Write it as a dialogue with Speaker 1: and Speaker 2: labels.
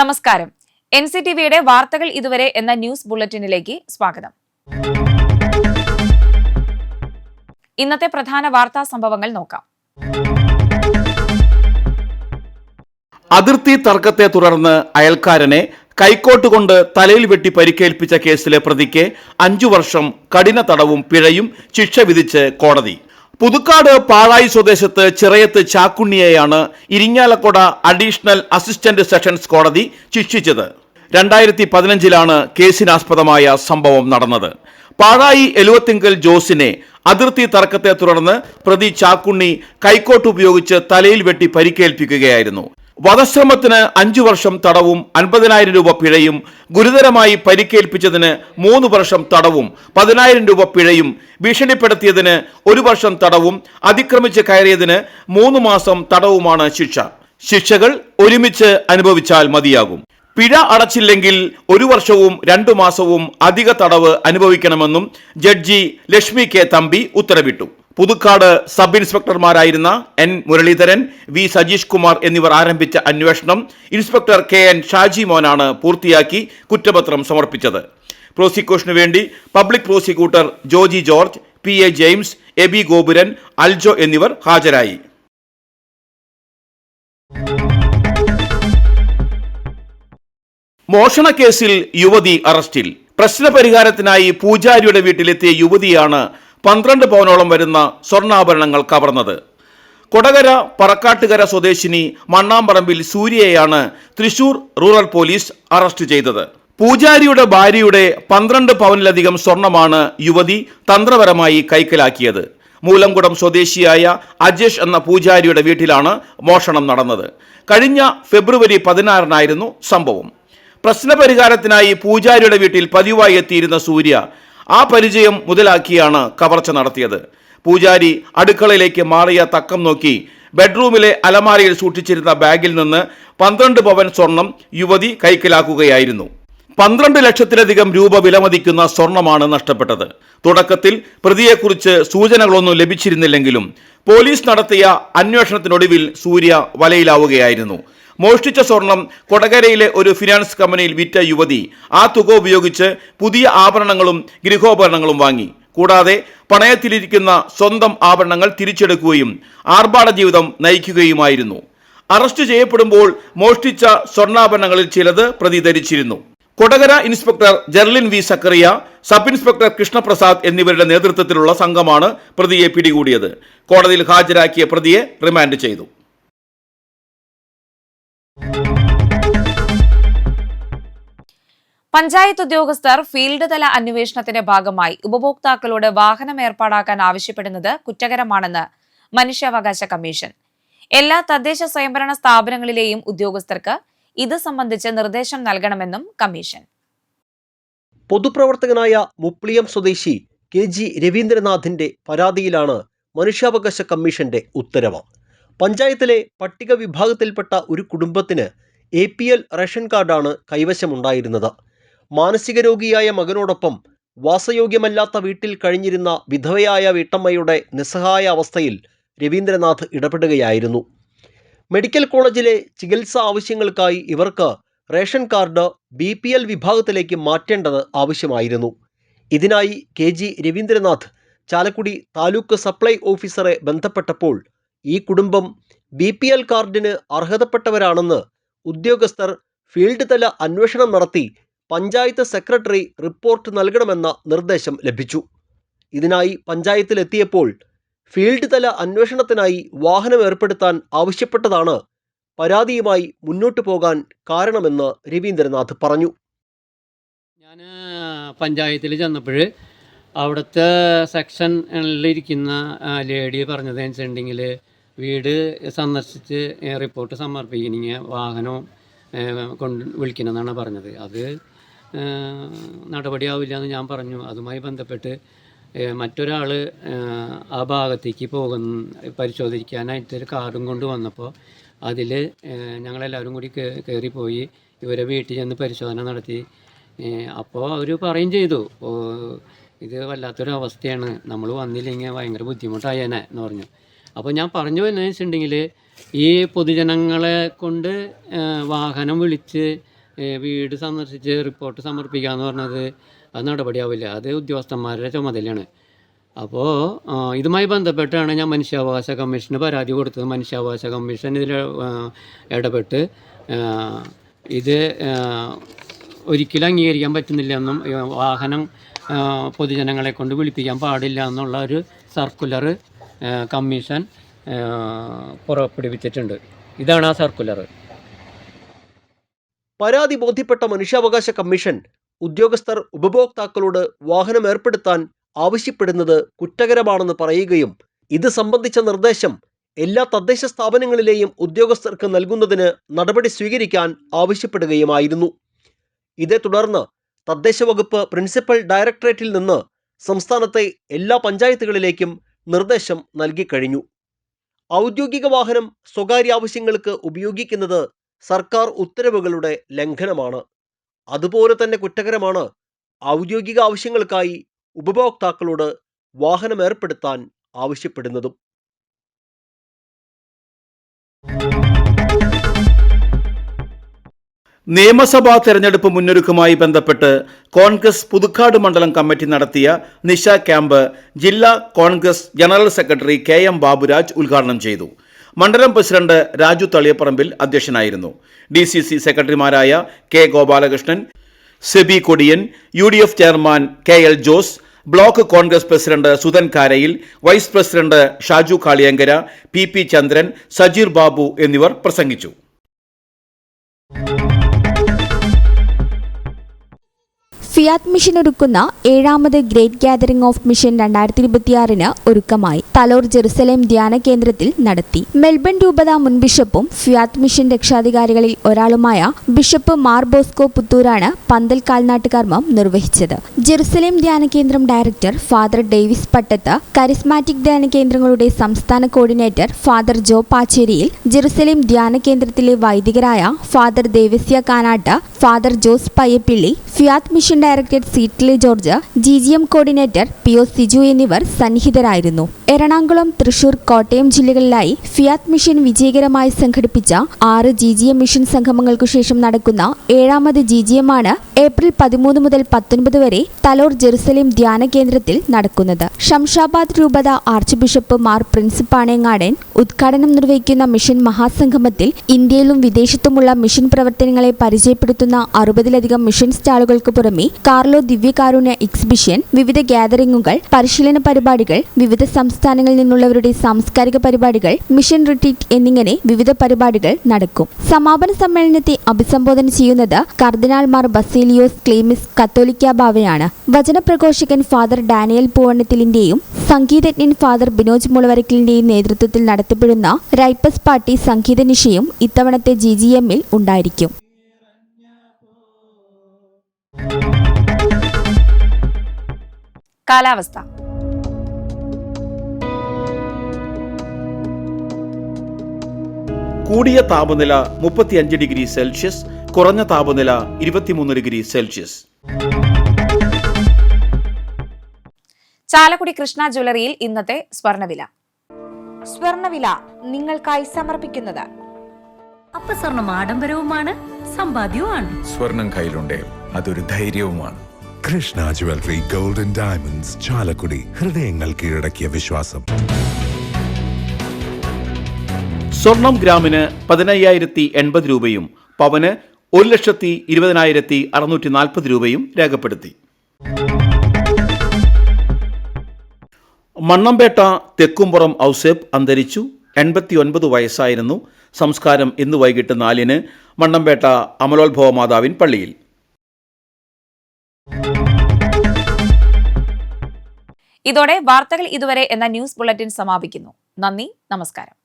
Speaker 1: നമസ്കാരം. NCTVയുടെ വാർത്തകൾ ഇതുവരെ എന്ന ന്യൂസ് ബുള്ളറ്റിനിലേക്ക് സ്വാഗതം. ഇന്നത്തെ പ്രധാന വാർത്താ സംഭവങ്ങൾ നോക്കാം.
Speaker 2: അതിർത്തി തർക്കത്തെ തുടർന്ന് അയൽക്കാരനെ കൈക്കോട്ടുകൊണ്ട് തലയിൽ വെട്ടി പരിക്കേൽപ്പിച്ച കേസിലെ പ്രതിക്ക് 5 വർഷം കഠിന തടവും പിഴയും ശിക്ഷ വിധിച്ച് കോടതി. പുതുക്കാട് പാഴായി സ്വദേശത്ത് ചിറയത്ത് ചാക്കുണ്ണിയെയാണ് ഇരിങ്ങാലക്കുട അഡീഷണൽ അസിസ്റ്റന്റ് സെഷൻസ് കോടതി ശിക്ഷിച്ചത്. 2015 കേസിനാസ്പദമായ സംഭവം നടന്നത്. പാഴായി എലുവത്തിങ്കൽ ജോസിനെ അതിർത്തി തർക്കത്തെ തുടർന്ന് പ്രതി ചാക്കുണ്ണി കൈക്കോട്ട് ഉപയോഗിച്ച് തലയിൽ വെട്ടി പരിക്കേൽപ്പിക്കുകയായിരുന്നു. വധശ്രമത്തിന് 5 വർഷം തടവും 50,000 രൂപ പിഴയും, ഗുരുതരമായി പരിക്കേൽപ്പിച്ചതിന് 3 വർഷം തടവും 10,000 രൂപ പിഴയും, ഭീഷണിപ്പെടുത്തിയതിന് 1 വർഷം തടവും, അതിക്രമിച്ച് കയറിയതിന് 3 മാസം തടവുമാണ് ശിക്ഷ. ശിക്ഷകൾ ഒരുമിച്ച് അനുഭവിച്ചാൽ മതിയാകും. പിഴ അടച്ചില്ലെങ്കിൽ 1 വർഷവും 2 മാസവും അധിക തടവ് അനുഭവിക്കണമെന്നും ജഡ്ജി ലക്ഷ്മി കെ തമ്പി ഉത്തരവിട്ടു. പുതുക്കാട് സബ് ഇൻസ്പെക്ടർമാരായിരുന്ന N മുരളീധരൻ, V സജീഷ് കുമാർ എന്നിവർ ആരംഭിച്ച അന്വേഷണം ഇൻസ്പെക്ടർ KN ഷാജി മോനാണ് പൂർത്തിയാക്കി കുറ്റപത്രം സമർപ്പിച്ചത്. പ്രോസിക്യൂഷനു വേണ്ടി public prosecutor Joji George, PA James, Aby Gopuran, Aljo എന്നിവർ ഹാജരായി. മോഷണക്കേസിൽ യുവതി അറസ്റ്റിൽ. പ്രശ്നപരിഹാരത്തിനായി പൂജാരിയുടെ വീട്ടിലെത്തിയ യുവതിയാണ് 12 പവനോളം വരുന്ന സ്വർണ്ണാഭരണങ്ങൾ കവർന്നത്. കൊടകര പറക്കാട്ടുകര സ്വദേശിനി മണ്ണാമ്പറമ്പിൽ സൂര്യയെയാണ് തൃശൂർ റൂറൽ പോലീസ് അറസ്റ്റ് ചെയ്തത്. പൂജാരിയുടെ ഭാര്യയുടെ 12 പവനിലധികം സ്വർണമാണ് യുവതി തന്ത്രപരമായി കൈക്കലാക്കിയത്. മൂലംകുടം സ്വദേശിയായ അജേഷ് എന്ന പൂജാരിയുടെ വീട്ടിലാണ് മോഷണം നടന്നത്. കഴിഞ്ഞ ഫെബ്രുവരി 16 സംഭവം. പ്രശ്നപരിഹാരത്തിനായി പൂജാരിയുടെ വീട്ടിൽ പതിവായി എത്തിയിരുന്ന സൂര്യ ആ പരിചയം മുതലാക്കിയാണ് കവർച്ച നടത്തിയത്. പൂജാരി അടുക്കളയിലേക്ക് മാറിയ തക്കം നോക്കി ബെഡ്റൂമിലെ അലമാരയിൽ സൂക്ഷിച്ചിരുന്ന ബാഗിൽ നിന്ന് 12 പവൻ സ്വർണം യുവതി കൈക്കലാക്കുകയായിരുന്നു. 12 ലക്ഷത്തിലധികം രൂപ വിലമതിക്കുന്ന സ്വർണമാണ് നഷ്ടപ്പെട്ടത്. തുടക്കത്തിൽ പ്രതിയെക്കുറിച്ച് സൂചനകളൊന്നും ലഭിച്ചിരുന്നില്ലെങ്കിലും പോലീസ് നടത്തിയ അന്വേഷണത്തിനൊടുവിൽ സൂര്യ വലയിലാവുകയായിരുന്നു. മോഷ്ടിച്ച സ്വർണം കൊടകരയിലെ ഒരു ഫിനാൻസ് കമ്പനിയിൽ വിറ്റ യുവതി ആ തുക ഉപയോഗിച്ച് പുതിയ ആഭരണങ്ങളും ഗൃഹോപകരണങ്ങളും വാങ്ങി. കൂടാതെ പണയത്തിലിരിക്കുന്ന സ്വന്തം ആഭരണങ്ങൾ തിരിച്ചെടുക്കുകയും ആർഭാട ജീവിതം നയിക്കുകയുമായിരുന്നു. അറസ്റ്റ് ചെയ്യപ്പെടുമ്പോൾ മോഷ്ടിച്ച സ്വർണ്ണാഭരണങ്ങളിൽ ചിലത് പ്രതി ധരിച്ചിരുന്നു. Kodakara inspector Jerlin V Sakkariya, sub inspector Krishnaprasad എന്നിവരുടെ നേതൃത്വത്തിലുള്ള സംഘമാണ് പ്രതിയെ പിടികൂടിയത്. കോടതിയിൽ ഹാജരാക്കിയ പ്രതിയെ റിമാൻഡ് ചെയ്തു.
Speaker 1: പഞ്ചായത്ത് ഉദ്യോഗസ്ഥർ ഫീൽഡ് തല അന്വേഷണത്തിന്റെ ഭാഗമായി ഉപഭോക്താക്കളോട് വാഹനം ഏർപ്പാടാക്കാൻ ആവശ്യപ്പെടുന്നത് കുറ്റകരമാണെന്ന് മനുഷ്യാവകാശ കമ്മീഷൻ. എല്ലാ തദ്ദേശ സ്വയംഭരണ സ്ഥാപനങ്ങളിലെയും ഉദ്യോഗസ്ഥർക്ക് ഇത് സംബന്ധിച്ച് നിർദ്ദേശം നൽകണമെന്നും കമ്മീഷൻ.
Speaker 3: പൊതുപ്രവർത്തകനായ മുപ്ലിയം സ്വദേശി KG രവീന്ദ്രനാഥിന്റെ പരാതിയിലാണ് മനുഷ്യാവകാശ കമ്മീഷന്റെ ഉത്തരവ്. പഞ്ചായത്തിലെ പട്ടിക വിഭാഗത്തിൽപ്പെട്ട ഒരു കുടുംബത്തിന് APL റേഷൻ കാർഡാണ് കൈവശമുണ്ടായിരുന്നത്. മാനസിക രോഗിയായ മകനോടൊപ്പം വാസയോഗ്യമല്ലാത്ത വീട്ടിൽ കഴിഞ്ഞിരുന്ന വിധവയായ വീട്ടമ്മയുടെ നിസ്സഹായ അവസ്ഥയിൽ രവീന്ദ്രനാഥ് ഇടപെടുകയായിരുന്നു. മെഡിക്കൽ കോളേജിലെ ചികിത്സാ ആവശ്യങ്ങൾക്കായി ഇവർക്ക് റേഷൻ കാർഡ് BPL വിഭാഗത്തിലേക്ക് മാറ്റേണ്ടത് ആവശ്യമായിരുന്നു. ഇതിനായി KG രവീന്ദ്രനാഥ് ചാലക്കുടി താലൂക്ക് സപ്ലൈ ഓഫീസറെ ബന്ധപ്പെട്ടപ്പോൾ ഈ കുടുംബം BPL കാർഡിന് അർഹതപ്പെട്ടവരാണെന്ന് ഉദ്യോഗസ്ഥർ ഫീൽഡ് തല അന്വേഷണം നടത്തി പഞ്ചായത്ത് സെക്രട്ടറി റിപ്പോർട്ട് നൽകണമെന്ന നിർദ്ദേശം ലഭിച്ചു. ഇതിനായി പഞ്ചായത്തിലെത്തിയപ്പോൾ ഫീൽഡ് തല അന്വേഷണത്തിനായി വാഹനം ഏർപ്പെടുത്താൻ ആവശ്യപ്പെട്ടതാണ് പരാതിയുമായി മുന്നോട്ടു പോകാൻ കാരണമെന്ന് രവീന്ദ്രനാഥ് പറഞ്ഞു.
Speaker 4: ഞാൻ പഞ്ചായത്തിൽ ചെന്നപ്പോൾ അവിടുത്തെ സെക്ഷനിലിരിക്കുന്ന ലേഡി പറഞ്ഞതെന്ന് വെച്ചിട്ടുണ്ടെങ്കിൽ വീട് സന്ദർശിച്ച് റിപ്പോർട്ട് സമർപ്പിക്കണമെങ്കിൽ വാഹനം കൊണ്ട് വിളിക്കണമെന്നാണ് പറഞ്ഞത്. അത് നടപടിയാവില്ല എന്ന് ഞാൻ പറഞ്ഞു. അതുമായി ബന്ധപ്പെട്ട് മറ്റൊരാൾ ആ ഭാഗത്തേക്ക് പരിശോധിക്കാനായിട്ടൊരു കാർഡും കൊണ്ട് വന്നപ്പോൾ അതിൽ ഞങ്ങളെല്ലാവരും കൂടി കയറിപ്പോയി ഇവരെ വീട്ടിൽ ചെന്ന് പരിശോധന നടത്തി. അപ്പോൾ അവർ പറയും ചെയ്തു, ഇത് വല്ലാത്തൊരവസ്ഥയാണ്, നമ്മൾ വന്നില്ലെങ്കിൽ ഭയങ്കര ബുദ്ധിമുട്ടായേനെ എന്ന് പറഞ്ഞു. അപ്പോൾ ഞാൻ പറഞ്ഞു എന്നതെന്ന് വെച്ചിട്ടുണ്ടെങ്കിൽ ഈ പൊതുജനങ്ങളെ കൊണ്ട് വാഹനം വിളിച്ച് വീട് സന്ദർശിച്ച് റിപ്പോർട്ട് സമർപ്പിക്കുക എന്ന് പറഞ്ഞത് അത് നടപടിയാവില്ല. അത് ഉദ്യോഗസ്ഥന്മാരുടെ ചുമതലയാണ്. അപ്പോൾ ഇതുമായി ബന്ധപ്പെട്ടാണ് ഞാൻ മനുഷ്യാവകാശ കമ്മീഷന് പരാതി കൊടുത്തത്. മനുഷ്യാവകാശ കമ്മീഷൻ ഇതിൽ ഇടപെട്ട് ഇത് ഒരിക്കലും അംഗീകരിക്കാൻ പറ്റുന്നില്ല എന്നും വാഹനം പൊതുജനങ്ങളെ കൊണ്ട് വിളിപ്പിക്കാൻ പാടില്ല എന്നുള്ള ഒരു സർക്കുലർ കമ്മീഷൻ പുറപ്പെടുവിച്ചിട്ടുണ്ട്. ഇതാണ് ആ സർക്കുലർ.
Speaker 3: പരാതി ബോധ്യപ്പെട്ട മനുഷ്യാവകാശ കമ്മീഷൻ ഉദ്യോഗസ്ഥർ ഉപഭോക്താക്കളോട് വാഹനം ഏർപ്പെടുത്താൻ ആവശ്യപ്പെടുന്നത് കുറ്റകരമാണെന്ന് പറയുകയും ഇത് സംബന്ധിച്ച നിർദ്ദേശം എല്ലാ തദ്ദേശ സ്ഥാപനങ്ങളിലെയും ഉദ്യോഗസ്ഥർക്ക് നൽകുന്നതിന് നടപടി സ്വീകരിക്കാൻ ആവശ്യപ്പെടുകയുമായിരുന്നു. ഇതേ തുടർന്ന് തദ്ദേശ വകുപ്പ് പ്രിൻസിപ്പൽ ഡയറക്ടറേറ്റിൽ നിന്ന് സംസ്ഥാനത്തെ എല്ലാ പഞ്ചായത്തുകളിലേക്കും നിർദ്ദേശം നൽകിക്കഴിഞ്ഞു. ഔദ്യോഗിക വാഹനം സ്വകാര്യ ആവശ്യങ്ങൾക്ക് ഉപയോഗിക്കുന്നത് സർക്കാർ ഉത്തരവുകളുടെ ലംഘനമാണ്. അതുപോലെ തന്നെ കുറ്റകരമാണ് ഔദ്യോഗിക ആവശ്യങ്ങൾക്കായി ഉപഭോക്താക്കളോട് വാഹനം ഏർപ്പെടുത്താൻ ആവശ്യപ്പെടുന്നതും.
Speaker 2: നിയമസഭാ തെരഞ്ഞെടുപ്പ് മുന്നൊരുക്കവുമായി ബന്ധപ്പെട്ട് കോൺഗ്രസ് പുതുക്കാട് മണ്ഡലം കമ്മിറ്റി നടത്തിയ നിശ ക്യാമ്പ് ജില്ലാ Congress general secretary KM Baburaj ഉദ്ഘാടനം ചെയ്തു. മണ്ഡലം പ്രസിഡന്റ് രാജു തളിയപ്പറമ്പിൽ അധ്യക്ഷനായിരുന്നു. DCC സെക്രട്ടറിമാരായ K Gopalakrishnan, Sebi Kodiyan, UDF chairman KL Jose, block Congress president Sudhan Karayil, vice president Shaju Kaliyankara, PP Chandran, Sajeer Babu എന്നിവർ പ്രസംഗിച്ചു.
Speaker 5: ഫിയാറ്റ് മിഷൻ ഒരുക്കുന്ന 7ാമത് ഗ്രേറ്റ് ഗ്യാതറിംഗ് ഓഫ് മിഷൻ 2026 ഒരുക്കമായി. തലോർ ജെറുസലേം ധ്യാന കേന്ദ്രത്തിൽ നടത്തി. മെൽബൺ രൂപത മുൻ ബിഷപ്പും ഫിയാറ്റ് മിഷൻ രക്ഷാധികാരികളിൽ ഒരാളുമായ ബിഷപ്പ് മാർ ബോസ്കോ പുത്തൂരാണ് പന്തൽ കാൽനാട്ട് കർമ്മം നിർവഹിച്ചത്. ജെറുസലേം ധ്യാന കേന്ദ്രം director father Davis Pattath, charismatic ധ്യാന കേന്ദ്രങ്ങളുടെ സംസ്ഥാന കോർഡിനേറ്റർ ഫാദർ ജോ പാച്ചേരിയിൽ, ജെറുസലേം ധ്യാന കേന്ദ്രത്തിലെ വൈദികരായ father Devasya Kanatt, father Jose Payyappilly, Fiat Mission director Seetly George, GGM coordinator PO Siju എന്നിവർ സന്നിഹിതരായിരുന്നു. എറണാകുളം, തൃശൂർ, കോട്ടയം ജില്ലകളിലായി ഫിയാറ്റ് മിഷൻ വിജയകരമായി സംഘടിപ്പിച്ച 6 GGM മിഷൻ സംഗമങ്ങൾക്കു ശേഷം നടക്കുന്ന 7ാമത് GGM ആണ് ഏപ്രിൽ 13 മുതൽ 19 വരെ തലോർ ജെറുസലേം ധ്യാന കേന്ദ്രത്തിൽ നടക്കുന്നത്. ഷംഷാബാദ് രൂപത arch bishop Mar Prince Panengadan ഉദ്ഘാടനം നിർവഹിക്കുന്ന മിഷൻ മഹാസംഗമത്തിൽ ഇന്ത്യയിലും വിദേശത്തുമുള്ള മിഷൻ പ്രവർത്തനങ്ങളെ പരിചയപ്പെടുത്തുന്ന 60ലധികം മിഷൻ സ്റ്റാളുകൾക്ക് പുറമെ കാർലോ ദിവ്യകാരുണ്യ എക്സിബിഷൻ, വിവിധ ഗ്യാതറിംഗുകൾ, പരിശീലന പരിപാടികൾ, വിവിധ സംസ്ഥാനങ്ങളിൽ നിന്നുള്ളവരുടെ സാംസ്കാരിക പരിപാടികൾ, മിഷൻ റിട്രീറ്റ് എന്നിങ്ങനെ വിവിധ പരിപാടികൾ നടക്കും. സമാപന സമ്മേളനത്തെ അഭിസംബോധന ചെയ്യുന്നത് കർദിനാൾ മാർ ബസേലിയോസ് ക്ലീമിസ് കത്തോലിക്ക ബാവയാണ്. വചനപ്രഘോഷകൻ ഫാദർ ഡാനിയൽ പൂവണ്ണത്തിലിന്റെയും സംഗീതജ്ഞൻ ഫാദർ ബിനോജ് മുളവരക്കലിന്റെയും നേതൃത്വത്തിൽ നടത്തപ്പെടുന്ന റൈപ്പസ് പാർട്ടി സംഗീത നിശയും ഇത്തവണത്തെ GGMൽ ഉണ്ടായിരിക്കും.
Speaker 1: കാലാവസ്ഥ.
Speaker 2: കൂടിയ താപനില 35 ഡിഗ്രി സെൽഷ്യസ്, കുറഞ്ഞ താപനില 23 ഡിഗ്രി സെൽഷ്യസ്.
Speaker 1: ചാലക്കുടി കൃഷ്ണ ജ്വല്ലറിയിൽ ഇന്നത്തെ സ്വർണ്ണവില.
Speaker 6: സ്വർണ്ണവില നിങ്ങൾക്കായി സമർപ്പിക്കുന്നത്
Speaker 7: അപ്പസ്വർണം ആഡംബരവുമാണ്, സമ്പാദ്യവുമാണ്.
Speaker 8: സ്വർണം കയ്യിലുണ്ടേ അതൊരു ധൈര്യവുമാണ്.
Speaker 9: Krishna jewellery gold and diamonds, Chalakudy. ഹൃദയങ്ങൾ കീഴടക്കിയ വിശ്വാസം.
Speaker 2: സ്വർണം ഗ്രാമിന് 15,080 രൂപയും പവന് 1,20,640 രൂപയും രേഖപ്പെടുത്തി. മണ്ണമ്പേട്ട തെക്കുംപുറം ഔസേപ്പ് അന്തരിച്ചു. 89 വയസ്സായിരുന്നു. സംസ്കാരം ഇന്ന് വൈകിട്ട് 4-ന് മണ്ണമ്പേട്ട അമലോത്ഭവ മാതാവിൻ പള്ളിയിൽ.
Speaker 1: ഇതോടെ വാർത്തകൾ ഇതുവരെ എന്ന ന്യൂസ് ബുള്ളറ്റിൻ സമാപിക്കുന്നു. നന്ദി, നമസ്കാരം.